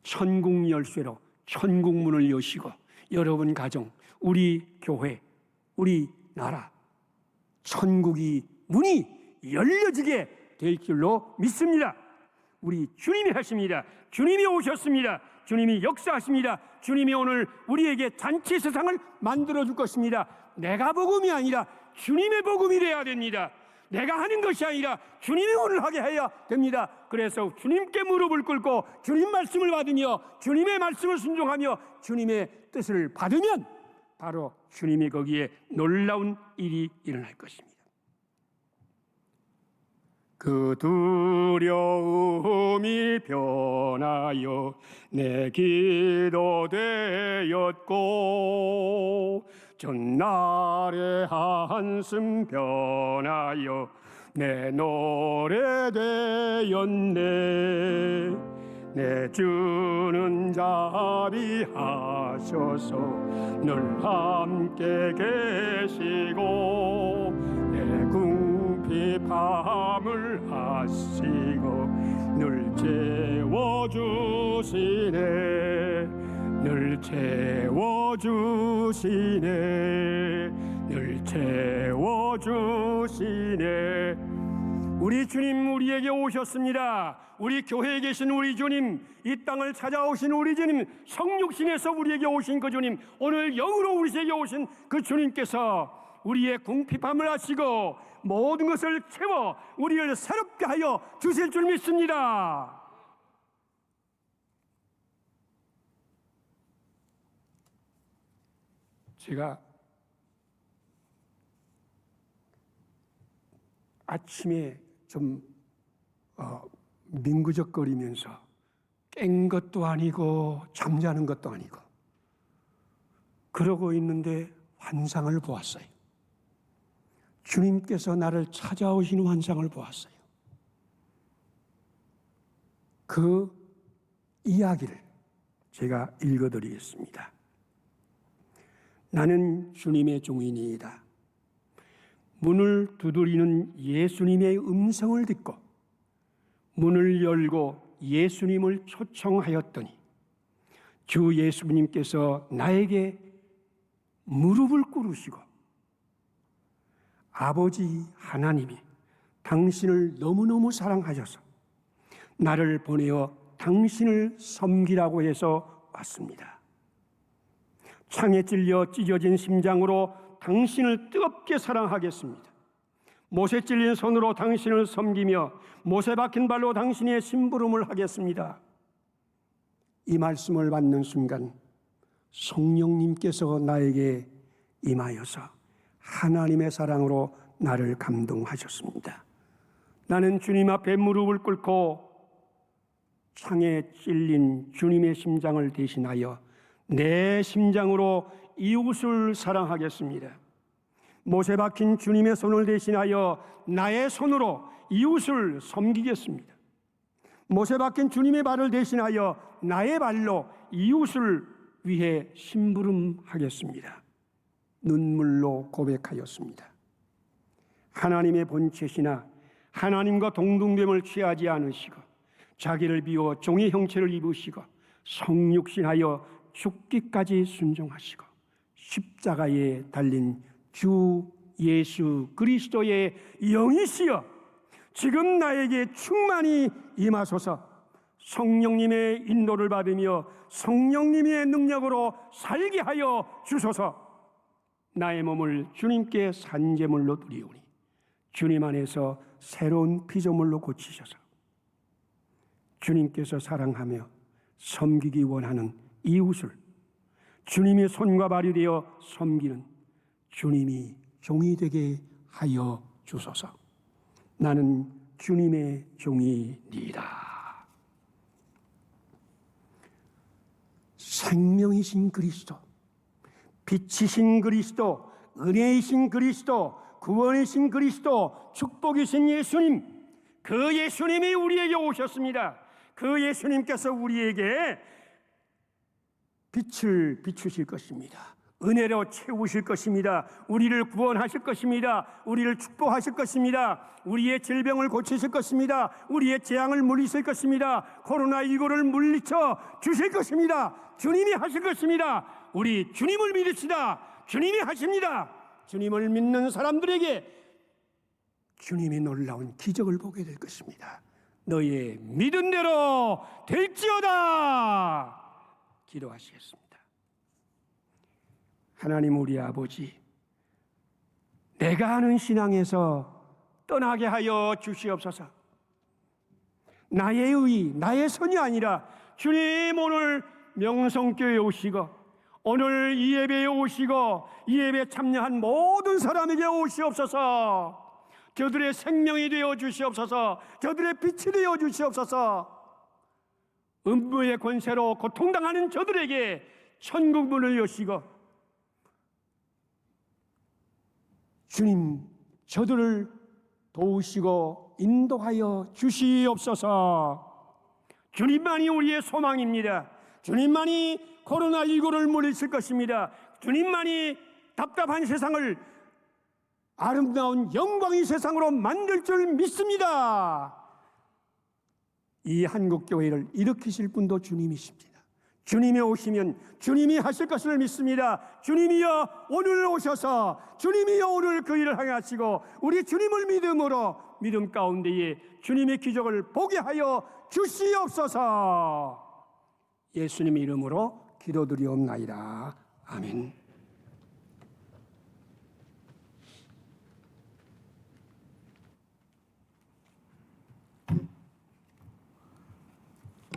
천국 열쇠로 천국 문을 여시고 여러분 가정, 우리 교회, 우리 나라 천국이 문이 열려지게 될 줄로 믿습니다. 우리 주님이 하십니다. 주님이 오셨습니다. 주님이 역사하십니다. 주님이 오늘 우리에게 잔치 세상을 만들어 줄 것입니다. 내가 복음이 아니라 주님의 복음이 되어야 됩니다. 내가 하는 것이 아니라 주님이 오늘 하게 해야 됩니다. 그래서 주님께 무릎을 꿇고 주님 말씀을 받으며 주님의 말씀을 순종하며 주님의 뜻을 받으면 바로 주님이 거기에 놀라운 일이 일어날 것입니다. 그 두려움이 변하여 내 기도 되었고 전날의 한숨 변하여 내 노래 되었네. 내 주는 자비하셔서 늘 함께 계시고 내 궁핍함을 하시고 늘 채워주시네. 늘 채워주시네. 늘 채워주시네. 우리 주님 우리에게 오셨습니다. 우리 교회에 계신 우리 주님, 이 땅을 찾아오신 우리 주님, 성육신에서 우리에게 오신 그 주님, 오늘 영으로 우리에게 오신 그 주님께서 우리의 궁핍함을 하시고 모든 것을 채워 우리를 새롭게 하여 주실 줄 믿습니다. 제가 아침에 좀 민구적거리면서 깬 것도 아니고 잠자는 것도 아니고 그러고 있는데 환상을 보았어요. 주님께서 나를 찾아오시는 환상을 보았어요. 그 이야기를 제가 읽어드리겠습니다. 나는 주님의 종이니이다. 문을 두드리는 예수님의 음성을 듣고 문을 열고 예수님을 초청하였더니 주 예수님께서 나에게 무릎을 꿇으시고 아버지 하나님이 당신을 너무너무 사랑하셔서 나를 보내어 당신을 섬기라고 해서 왔습니다. 창에 찔려 찢어진 심장으로 당신을 뜨겁게 사랑하겠습니다. 못에 찔린 손으로 당신을 섬기며 못에 박힌 발로 당신의 심부름을 하겠습니다. 이 말씀을 받는 순간 성령님께서 나에게 임하여서 하나님의 사랑으로 나를 감동하셨습니다. 나는 주님 앞에 무릎을 꿇고 창에 찔린 주님의 심장을 대신하여 내 심장으로 이웃을 사랑하겠습니다. 못에 박힌 주님의 손을 대신하여 나의 손으로 이웃을 섬기겠습니다. 못에 박힌 주님의 발을 대신하여 나의 발로 이웃을 위해 심부름하겠습니다. 눈물로 고백하였습니다. 하나님의 본체시나 하나님과 동등됨을 취하지 않으시고 자기를 비워 종의 형체를 입으시고 성육신하여 죽기까지 순종하시고 십자가에 달린 주 예수 그리스도의 영이시여 지금 나에게 충만히 임하소서. 성령님의 인도를 받으며 성령님의 능력으로 살게 하여 주소서. 나의 몸을 주님께 산제물로 드리오니 주님 안에서 새로운 피조물로 고치셔서 주님께서 사랑하며 섬기기 원하는 이웃을 주님의 손과 발이 되어 섬기는 주님이 종이 되게 하여 주소서. 나는 주님의 종이니이다. 생명이신 그리스도, 빛이신 그리스도, 은혜이신 그리스도, 구원이신 그리스도, 축복이신 예수님, 그 예수님이 우리에게 오셨습니다. 그 예수님께서 우리에게 빛을 비추실 것입니다. 은혜로 채우실 것입니다. 우리를 구원하실 것입니다. 우리를 축복하실 것입니다. 우리의 질병을 고치실 것입니다. 우리의 재앙을 물리실 것입니다. 코로나19를 물리쳐 주실 것입니다. 주님이 하실 것입니다. 우리 주님을 믿읍시다. 주님이 하십니다. 주님을 믿는 사람들에게 주님이 놀라운 기적을 보게 될 것입니다. 너희의 믿은 대로 될지어다. 기도하시겠습니다. 하나님 우리 아버지, 내가 하는 신앙에서 떠나게 하여 주시옵소서. 나의 의, 나의 선이 아니라 주님 오늘 명성교회에 오시고 오늘 이 예배에 오시고 이 예배에 참여한 모든 사람에게 오시옵소서. 저들의 생명이 되어 주시옵소서. 저들의 빛이 되어 주시옵소서. 음부의 권세로 고통당하는 저들에게 천국 문을 여시고 주님 저들을 도우시고 인도하여 주시옵소서. 주님만이 우리의 소망입니다. 주님만이 코로나19를 물리칠 것입니다. 주님만이 답답한 세상을 아름다운 영광의 세상으로 만들 줄 믿습니다. 이 한국교회를 일으키실 분도 주님이십니다. 주님이 오시면 주님이 하실 것을 믿습니다. 주님이여 오늘 오셔서 주님이여 오늘 그 일을 행하시고 우리 주님을 믿음으로 믿음 가운데에 주님의 기적을 보게 하여 주시옵소서. 예수님 이름으로 기도드리옵나이다. 아멘.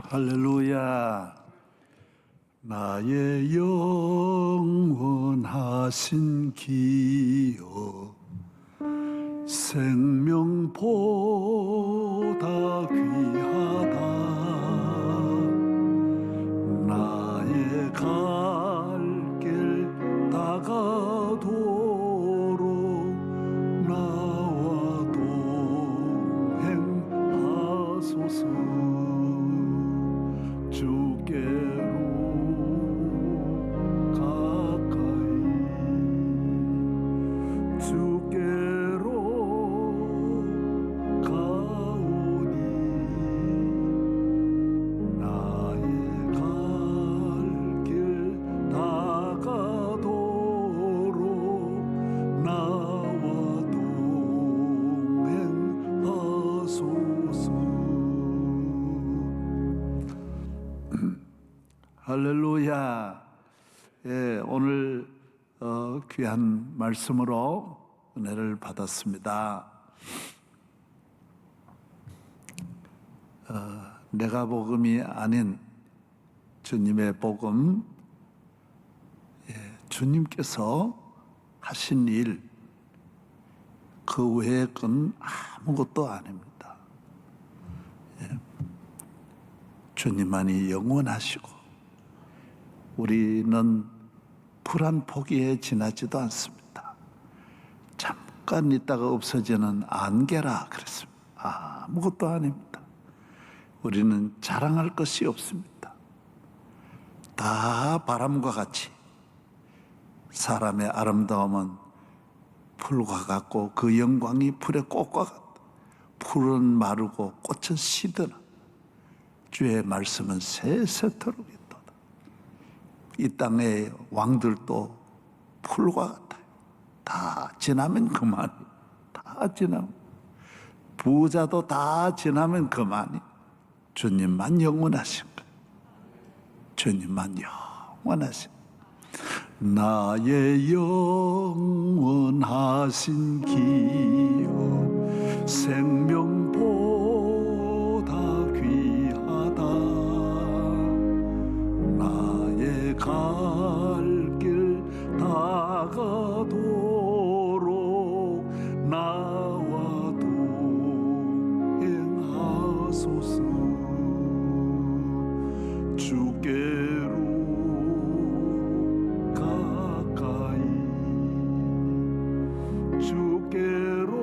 할렐루야. 나의 영원하신 기여 생명보다 귀하다. 나의 갈 길 다가도록 나와 동행하소서. 주께로 가까이 주께로 가오니 나의 갈 길 다가도록 나와 동행하소서. 할렐루야. 예, 오늘 귀한 말씀으로 은혜를 받았습니다. 내가 복음이 아닌 주님의 복음, 주님께서 하신 일, 그 외의 건 아무것도 아닙니다. 주님만이 영원하시고 우리는 불안 포기에 지나지도 않습니다. 잠깐 있다가 없어지는 안개라 그랬습니다. 아무것도 아닙니다. 우리는 자랑할 것이 없습니다. 다 바람과 같이 사람의 아름다움은 풀과 같고 그 영광이 풀의 꽃과 같다. 풀은 마르고 꽃은 시드나 주의 말씀은 세세토록 있도다. 이 땅의 왕들도 풀과 같아요. 다 지나면 그만이. 다 지나면. 부자도 다 지나면 그만이. 주님만 영원하신 거예요. 주님만 영원하신 거예요. 나의 영원하신 기업 생명보다 귀하다. 나의 갈 길 다가도록 나와 동행하소서. 주께로 가까이 주께로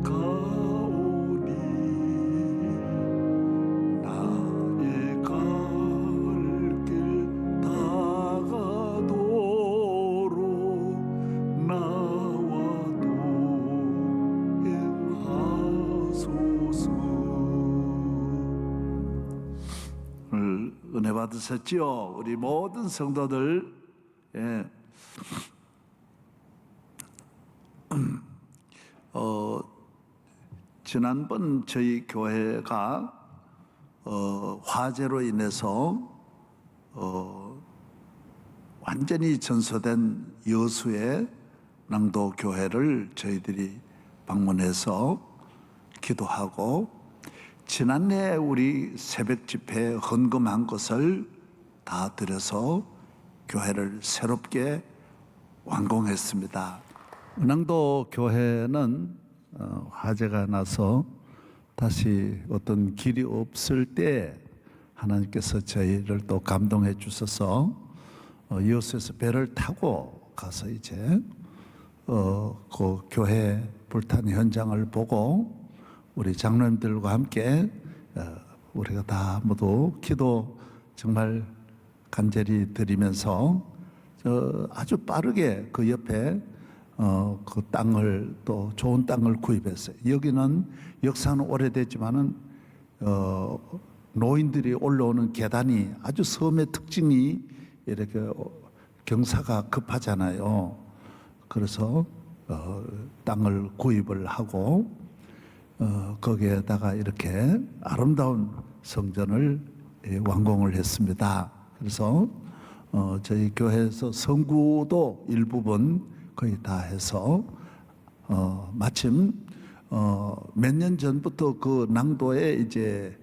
가오니 나의 갈 길 다가도록 나와 동행하소서. 오늘 은혜 받으셨지요? 우리 모든 성도들. 예. 지난번 저희 교회가 화재로 인해서 완전히 전소된 여수의 낭도 교회를 저희들이 방문해서 기도하고, 지난해 우리 새벽 집회 헌금한 것을 다 들여서 교회를 새롭게 완공했습니다. 은항도 교회는 화재가 나서 다시 어떤 길이 없을 때 하나님께서 저희를 또 감동해 주셔서 여수에서 배를 타고 가서 이제 그 교회 불탄 현장을 보고 우리 장로님들과 함께 우리가 다 모두 기도 정말 간절히 드리면서 아주 빠르게 그 옆에 그 땅을, 또 좋은 땅을 구입했어요. 여기는 역사는 오래됐지만은 노인들이 올라오는 계단이 아주 섬의 특징이 이렇게 경사가 급하잖아요. 그래서 땅을 구입을 하고 거기에다가 이렇게 아름다운 성전을 완공을 했습니다. 그래서 저희 교회에서 성구도 일부분 거의 다 해서 마침 몇 년 전부터 그 낭도에 이제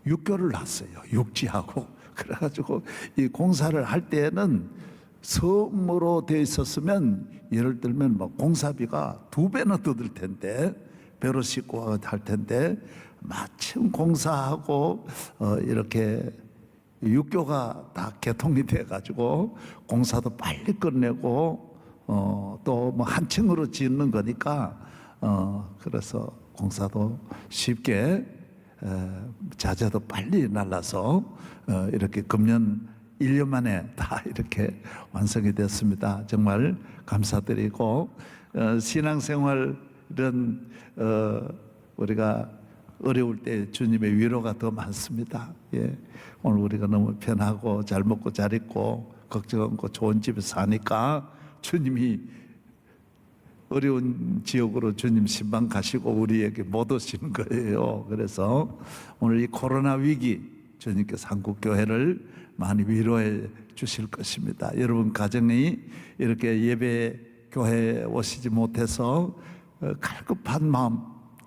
육교를 놨어요. 육지하고. 그래가지고 이 공사를 할 때에는 섬으로 되어 있었으면 예를 들면 뭐 공사비가 2배나 더 들 텐데, 배로 싣고 할 텐데 마침 공사하고 이렇게 육교가 다 개통이 돼가지고 공사도 빨리 끝내고 또 뭐 한 층으로 짓는 거니까 그래서 공사도 쉽게 자재도 빨리 날라서 이렇게 금년 1년 만에 다 이렇게 완성이 됐습니다. 정말 감사드리고, 신앙생활은 우리가 어려울 때 주님의 위로가 더 많습니다. 예. 오늘 우리가 너무 편하고 잘 먹고 잘 입고 걱정 없고 좋은 집에 사니까 주님이 어려운 지역으로 주님 신방 가시고 우리에게 못 오시는 거예요. 그래서 오늘 이 코로나 위기 주님께서 한국 교회를 많이 위로해 주실 것입니다. 여러분 가정이 이렇게 예배 교회에 오시지 못해서 갈급한 마음,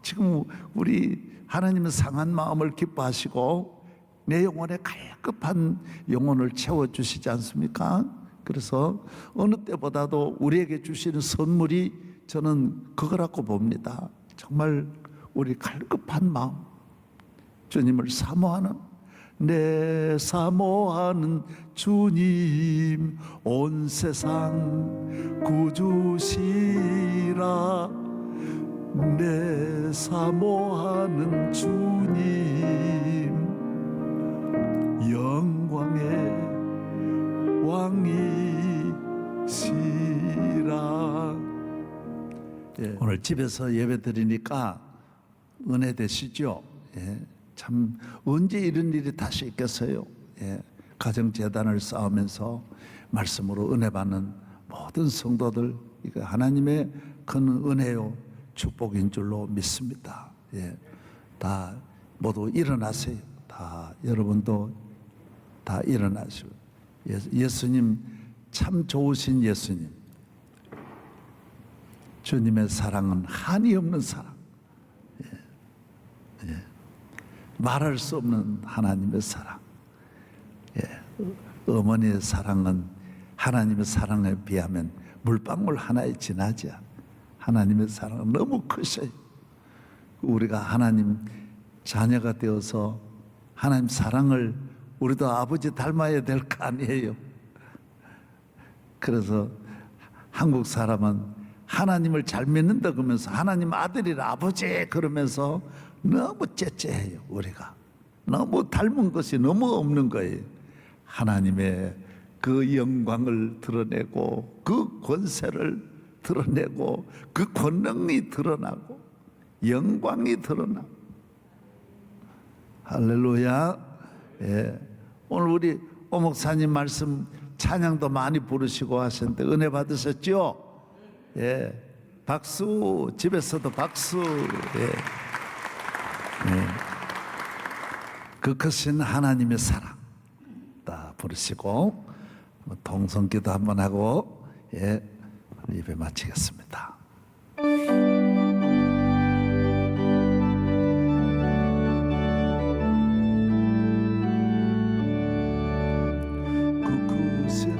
지금 우리 하나님은 상한 마음을 기뻐하시고 내 영혼에 갈급한 영혼을 채워주시지 않습니까? 그래서 어느 때보다도 우리에게 주시는 선물이 저는 그거라고 봅니다. 정말 우리 갈급한 마음, 주님을 사모하는, 내 사모하는 주님 온 세상 구주시라. 내 사모하는 주님 영광의 왕이시라. 예. 오늘 집에서 예배 드리니까 은혜 되시죠? 예. 참 언제 이런 일이 다시 있겠어요? 예. 가정재단을 쌓으면서 말씀으로 은혜 받는 모든 성도들, 이거 하나님의 큰 은혜요 축복인 줄로 믿습니다. 예. 다 모두 일어나세요. 다 여러분도 다 일어나시고 예수님 참 좋으신 예수님. 주님의 사랑은 한이 없는 사랑. 말할 수 없는 하나님의 사랑. 어머니의 사랑은 하나님의 사랑에 비하면 물방울 하나에 지나지 않아. 하나님의 사랑은 너무 크셔요. 우리가 하나님 자녀가 되어서 하나님 사랑을 우리도 아버지 닮아야 될 거 아니에요. 그래서 한국 사람은 하나님을 잘 믿는다 그러면서 하나님 아들이라 아버지 그러면서 너무 째째해요. 우리가 너무 닮은 것이 너무 없는 거예요. 하나님의 그 영광을 드러내고 그 권세를 드러내고 그 권능이 드러나고 영광이 드러나고. 할렐루야. 오늘 우리 오 목사님 말씀 찬양도 많이 부르시고 하셨는데 은혜 받으셨죠? 박수. 집에서도 박수. 그 크신 하나님의 사랑 다 부르시고 동성기도 한번 하고 예배 마치겠습니다. 그 크신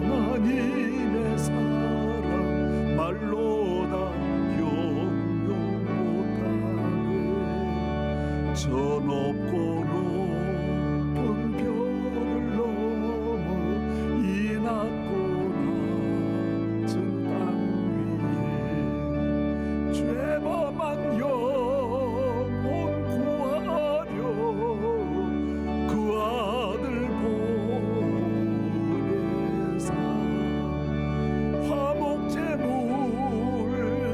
하나님의 사랑 말로 다 형용 못하네. 저 높고 높은 별을 넘어 이 낮고 낮은 땅 위에 죄범한 영혼 구하려 그 아들 보내사 화목제물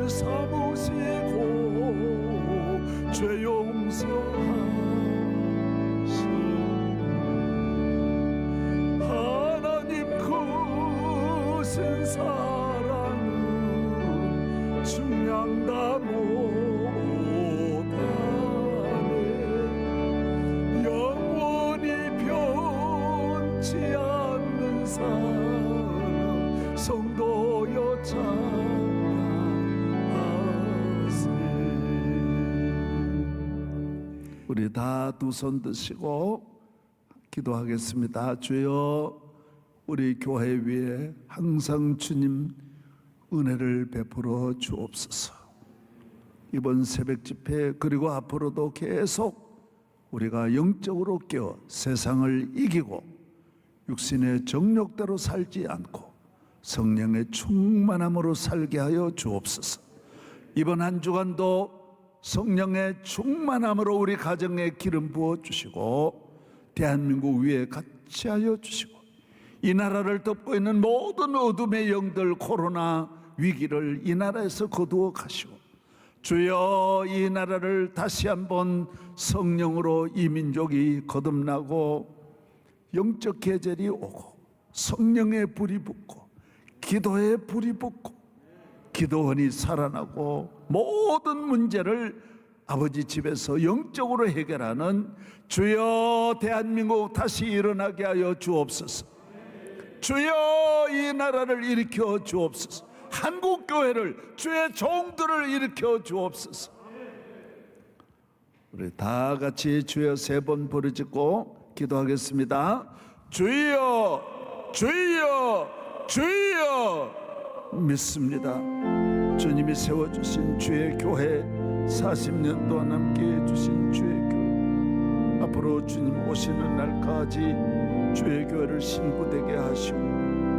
삼으시고 죄 용서하시네. 하나님 크신 사랑은 중량다 못하네. 영원히 변치 않는 사랑 성도여 찬양하세. 우리 다 두 손 드시고 기도하겠습니다. 주여, 우리 교회 위에 항상 주님 은혜를 베풀어 주옵소서. 이번 새벽 집회 그리고 앞으로도 계속 우리가 영적으로 깨어 세상을 이기고 육신의 정욕대로 살지 않고 성령의 충만함으로 살게 하여 주옵소서. 이번 한 주간도 성령의 충만함으로 우리 가정에 기름 부어 주시고 대한민국 위에 같이 하여 주시고 이 나라를 덮고 있는 모든 어둠의 영들 코로나 위기를 이 나라에서 거두어 가시고 주여, 이 나라를 다시 한번 성령으로 이 민족이 거듭나고 영적 계절이 오고 성령의 불이 붙고 기도의 불이 붙고 기도원이 살아나고 모든 문제를 아버지 집에서 영적으로 해결하는 주여, 대한민국 다시 일어나게 하여 주옵소서. 주여, 이 나라를 일으켜 주옵소서. 한국교회를, 주의 종들을 일으켜 주옵소서. 우리 다 같이 주여 세 번 부르짖고 기도하겠습니다. 주여, 주여, 주여. 믿습니다. 주님이 세워주신 주의 교회, 40년 동안 함께해 주신 주의 교회, 앞으로 주님 오시는 날까지 주의 교회를 신부되게 하시고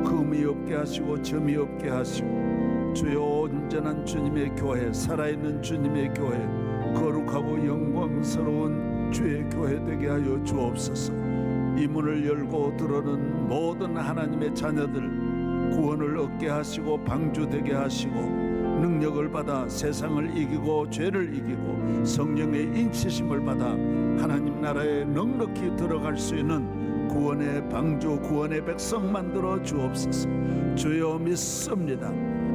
흠이 없게 하시고 점이 없게 하시고 주여, 온전한 주님의 교회, 살아있는 주님의 교회, 거룩하고 영광스러운 주의 교회 되게 하여 주옵소서. 이 문을 열고 들어오는 모든 하나님의 자녀들 구원을 얻게 하시고 방주되게 하시고 능력을 받아 세상을 이기고 죄를 이기고 성령의 인치심을 받아 하나님 나라에 넉넉히 들어갈 수 있는 구원의 방주, 구원의 백성 만들어 주옵소서. 주여, 믿습니다.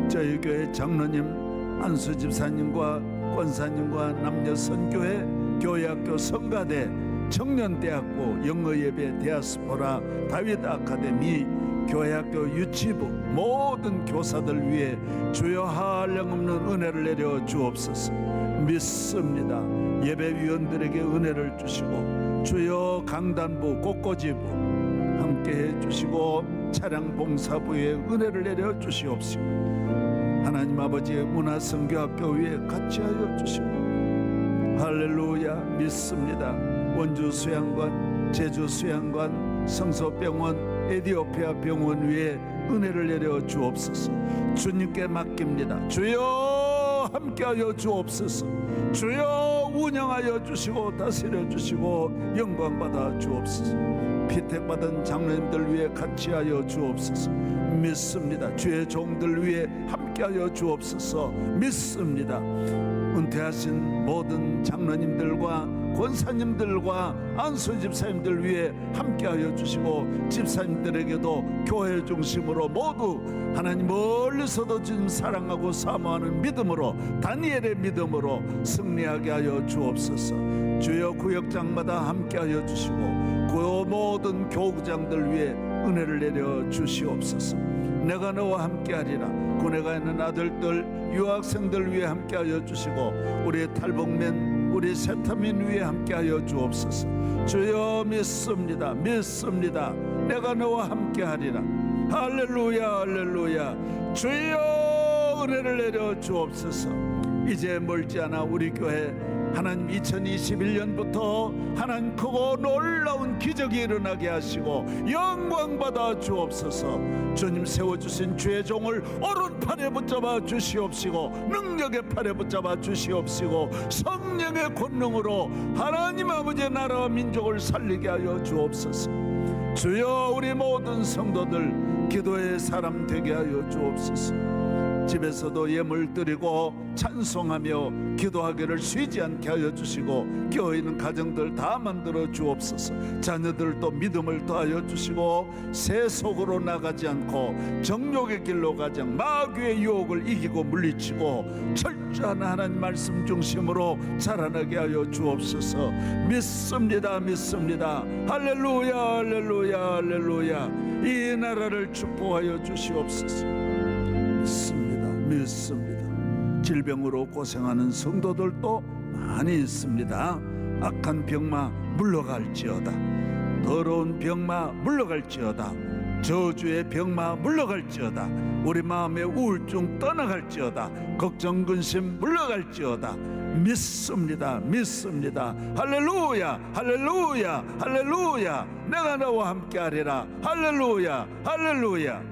저희 교회 장로님 안수 집사님과 권사님과 남녀 선교회, 교회학교 성가대 청년대학부, 영어예배, 디아스포라, 다윗 아카데미, 교회학교, 유치부 모든 교사들 위해 주여 한량없는 은혜를 내려 주옵소서. 믿습니다. 예배위원들에게 은혜를 주시고 주여 강단부, 꽃꽂이부 함께해 주시고 차량 봉사부에 은혜를 내려 주시옵시고 하나님 아버지의 문화선교학교 위에 같이 하여 주시고 할렐루야. 믿습니다. 원주 수양관, 제주 수양관, 성서병원, 에디오피아 병원 위에 은혜를 내려 주옵소서. 주님께 맡깁니다. 주여 함께하여 주옵소서. 주여 운영하여 주시고 다스려 주시고 영광 받아 주옵소서. 피택받은 장로님들 위해 같이 하여 주옵소서. 믿습니다. 주의 종들 위해 함께하여 주옵소서. 믿습니다. 은퇴하신 모든 장로님들과 권사님들과 안수 집사님들 위해 함께하여 주시고 집사님들에게도 교회 중심으로 모두 하나님 멀리서도 지금 사랑하고 사모하는 믿음으로, 다니엘의 믿음으로 승리하게 하여 주옵소서. 주여 구역장마다 함께하여 주시고 그 모든 교구장들 위해 은혜를 내려 주시옵소서. 내가 너와 함께하리라. 군에 가 있는 아들들, 유학생들 위해 함께하여 주시고 우리 탈북민, 우리 세타민 위해 함께하여 주옵소서. 주여 믿습니다. 믿습니다. 내가 너와 함께하리라. 할렐루야 할렐루야. 주여 은혜를 내려 주옵소서. 이제 멀지 않아 우리 교회 하나님 2021년부터 하나님 크고 놀라운 기적이 일어나게 하시고 영광 받아 주옵소서. 주님 세워주신 주의 종을 오른팔에 붙잡아 주시옵시고 능력의 팔에 붙잡아 주시옵시고 성령의 권능으로 하나님 아버지의 나라와 민족을 살리게 하여 주옵소서. 주여 우리 모든 성도들 기도의 사람 되게 하여 주옵소서. 집에서도 예물 드리고 찬송하며 기도하기를 쉬지 않게 하여 주시고 깨어 있는 가정들 다 만들어 주옵소서. 자녀들도 믿음을 더하여 주시고 세속으로 나가지 않고 정욕의 길로 가지 않고 마귀의 유혹을 이기고 물리치고 철저한 하나님 말씀 중심으로 자라나게 하여 주옵소서. 믿습니다. 믿습니다. 할렐루야 할렐루야 할렐루야. 이 나라를 축복하여 주시옵소서. 믿습니다. 믿습니다. 질병으로 고생하는 성도들도 많이 있습니다. 악한 병마 물러갈지어다. 더러운 병마 물러갈지어다. 저주의 병마 물러갈지어다. 우리 마음의 우울증 떠나갈지어다. 걱정 근심 물러갈지어다. 믿습니다. 믿습니다. 할렐루야 할렐루야 할렐루야. 내가 너와 함께하리라. 할렐루야 할렐루야.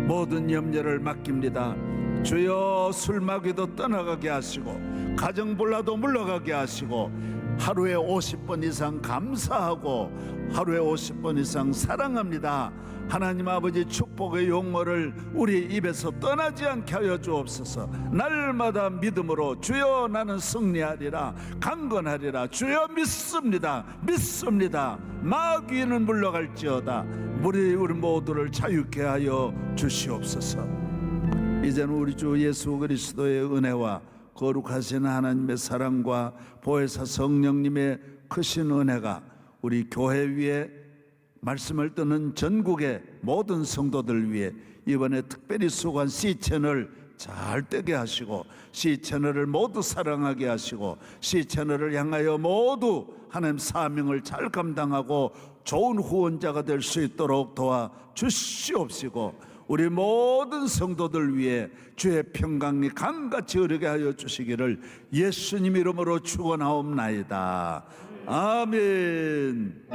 모든 염려를 맡깁니다. 주여 술마귀도 떠나가게 하시고 가정불화도 물러가게 하시고 하루에 50번 이상 감사하고 하루에 50번 이상 사랑합니다. 하나님 아버지 축복의 용어를 우리 입에서 떠나지 않게 하여 주옵소서. 날마다 믿음으로 주여 나는 승리하리라, 강건하리라. 주여 믿습니다. 믿습니다. 마귀는 물러갈지어다. 우리 모두를 자유케 하여 주시옵소서. 이제는 우리 주 예수 그리스도의 은혜와 거룩하신 하나님의 사랑과 보혜사 성령님의 크신 은혜가 우리 교회 위에 말씀을 듣는 전국의 모든 성도들 위해 이번에 특별히 수고한 C채널 잘 되게 하시고 C채널을 모두 사랑하게 하시고 C채널을 향하여 모두 하나님 사명을 잘 감당하고 좋은 후원자가 될 수 있도록 도와 주시옵시고 우리 모든 성도들 위해 주의 평강이 강같이 흐르게 하여 주시기를 예수님 이름으로 축원하옵나이다. 아멘.